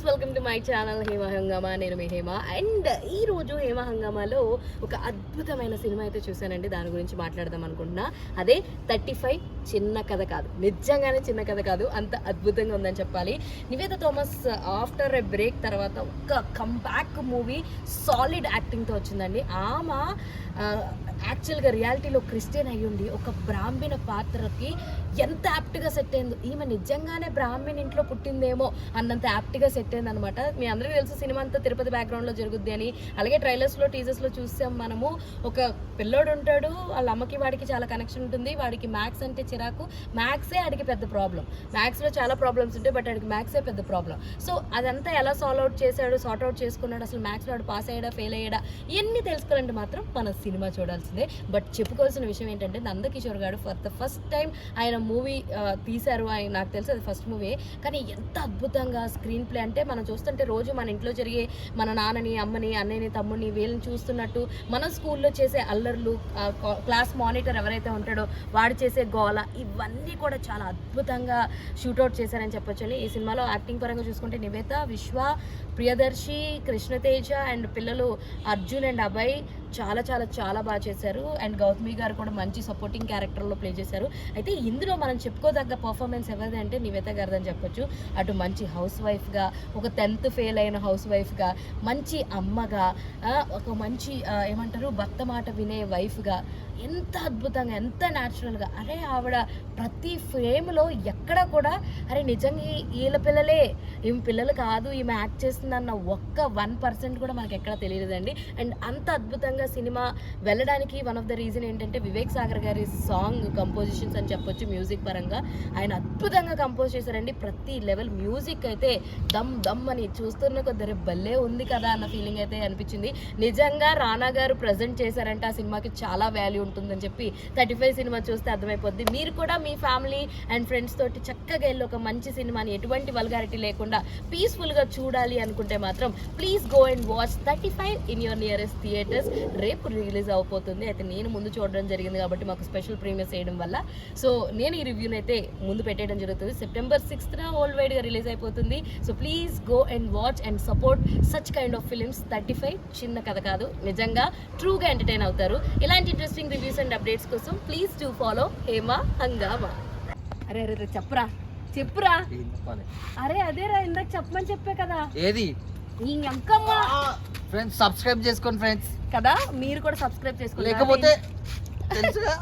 Welcome to my channel Hema హంగామా. నేను మీ Hema. And ఈ రోజు హేమ హంగామాలో ఒక అద్భుతమైన సినిమా అయితే చూసానండి. దాని గురించి మాట్లాడదాం అనుకుంటున్నా. అదే 35. చిన్న కథ కాదు, నిజంగానే చిన్న కథ కాదు, అంత అద్భుతంగా ఉందని చెప్పాలి. Nivetha Thomas after a break తర్వాత ఒక కంబ్యాక్ మూవీ సాలిడ్ యాక్టింగ్తో వచ్చిందండి. ఆమె యాక్చువల్గా రియాలిటీలో క్రిస్టియన్ అయ్యుండి ఒక బ్రాహ్మణ పాత్రకి ఎంత యాప్ట్గా సెట్ అయిందో, ఈమె నిజంగానే బ్రాహ్మణ ఇంట్లో పుట్టిందేమో అన్నంత యాప్ట్గా సెట్ అయింది అనమాట. మీ అందరికీ తెలుసు సినిమా అంతా తిరుపతి బ్యాక్గ్రౌండ్లో జరుగుద్ది అని. అలాగే ట్రైలర్స్లో టీజర్స్లో చూసాం మనము. ఒక పిల్లోడు ఉంటాడు, వాళ్ళ అమ్మకి వాడికి చాలా కనెక్షన్ ఉంటుంది. వాడికి మ్యాథ్స్ అంటే చిరాకు, మ్యాథ్సే ఆడికి పెద్ద ప్రాబ్లం. మ్యాథ్స్లో చాలా ప్రాబ్లమ్స్ ఉంటాయి, బట్ ఆడికి మ్యాథ్సే పెద్ద ప్రాబ్లం. సో అదంతా ఎలా సాల్వ్ అవుట్ చేశాడు, సార్ట్ అవుట్ చేసుకున్నాడు, అసలు మ్యాథ్స్లో వాడు పాస్ అయ్యాడా ఫెయిల్ అయ్యాడా, ఇవన్నీ తెలుసుకోవాలంటే మాత్రం మన సినిమా చూడాల్సిందే. బట్ చెప్పుకోవాల్సిన విషయం ఏంటంటే నందకిషోర్ గారు ఫర్ ద ఫస్ట్ టైం ఆయన మూవీ తీశారు. ఆయన నాకు తెలిసి అది ఫస్ట్ మూవీ, కానీ ఎంత అద్భుతంగా స్క్రీన్ ప్లే అంటే మనం చూస్తుంటే రోజు మన ఇంట్లో జరిగే మన నాన్నని, అమ్మని, అన్నయ్యని, తమ్ముడిని వీళ్ళని చూస్తున్నట్టు, మన స్కూల్లో చేసే అల్లర్లు, క్లాస్ మానిటర్ ఎవరైతే ఉంటాడో వాడు చేసే గోల, ఇవన్నీ కూడా చాలా అద్భుతంగా షూట్అవుట్ చేశారని చెప్పొచ్చు. ఈ సినిమాలో యాక్టింగ్ పరంగా చూసుకుంటే నివేత, విశ్వ, ప్రియదర్శి, కృష్ణతేజ అండ్ పిల్లలు అర్జున్ అండ్ అభయ్ చాలా చాలా చాలా బాగా చేశారు. అండ్ గౌతమి గారు కూడా మంచి సపోర్టింగ్ క్యారెక్టర్లో ప్లే చేశారు. అయితే ఇందులో మనం చెప్పుకోదగ్గ పర్ఫార్మెన్స్ ఎవరిది అంటే నివేత గారిదని చెప్పొచ్చు. అటు మంచి హౌస్ వైఫ్గా, ఒక 10th ఫెయిల్ అయిన హౌస్ వైఫ్గా, మంచి అమ్మగా, ఒక మంచి ఏమంటారు భర్త మాట వినే వైఫ్గా, ఎంత అద్భుతంగా, ఎంత న్యాచురల్గా, అరే ఆవిడ ప్రతి ఫ్రేమ్లో ఎక్కడ కూడా అరే నిజంగా వీళ్ళ పిల్లలే, ఈమె పిల్లలు కాదు, ఈమె యాక్ట్ చేస్తుందన్న ఒక్క 1% కూడా మనకి ఎక్కడ తెలియదండి. అండ్ అంత అద్భుతంగా సినిమా వెళ్ళడానికి వన్ ఆఫ్ ద రీజన్ ఏంటంటే వివేక్ సాగర్ గారి సాంగ్ కంపోజిషన్స్ అని చెప్పొచ్చు. మ్యూజిక్ పరంగా ఆయన అద్భుతంగా కంపోజ్ చేశారండి. ప్రతి లెవెల్ మ్యూజిక్ అయితే దమ్ దమ్ అని చూస్తున్న కొద్ది భలే ఉంది కదా అన్న ఫీలింగ్ అయితే అనిపించింది. నిజంగా రానా గారు ప్రజెంట్ చేశారంటే ఆ సినిమాకి చాలా వాల్యూ ఉంటుందని చెప్పి 35 సినిమా చూస్తే అర్థమైపోద్ది. మీరు కూడా మీ ఫ్యామిలీ అండ్ ఫ్రెండ్స్ తోటి చక్కగా వెళ్ళి ఒక మంచి సినిమాని ఎటువంటి వల్గారిటీ లేకుండా పీస్ఫుల్గా చూడాలి అనుకుంటే మాత్రం please go and watch 35 in your nearest theatres. రేపు రిలీజ్ అవబోతుంది. అయితే నేను ముందు చూడడం జరిగింది కాబట్టి మాకు స్పెషల్ ప్రీమియర్స్ చేయడం వల్ల సో నేను ఈ రివ్యూని అయితే ముందు పెట్టేయడం జరుగుతుంది. September 6th వరల్డ్ వైడ్గా రిలీజ్ అయిపోతుంది. So please go and watch and support such kind of films. 35 చిన్న కథ కాదు, నిజంగా ట్రూగా ఎంటర్టైన్ అవుతారు. ఇలాంటి ఇంట్రెస్టింగ్ రివ్యూస్ అండ్ అప్డేట్స్ కోసం ప్లీజ్ డు ఫాలో హేమ హంగామా. అరే అరే చెప్పురా అరే అదేరా ఇందాక చెప్పమని చెప్పే కదా. ఏది ఫ్రెండ్స్ సబ్స్క్రైబ్ చేసుకోండి ఫ్రెండ్స్ కదా, మీరు కూడా సబ్స్క్రైబ్ చేసుకోండి. లేకపోతే తెలుసుగా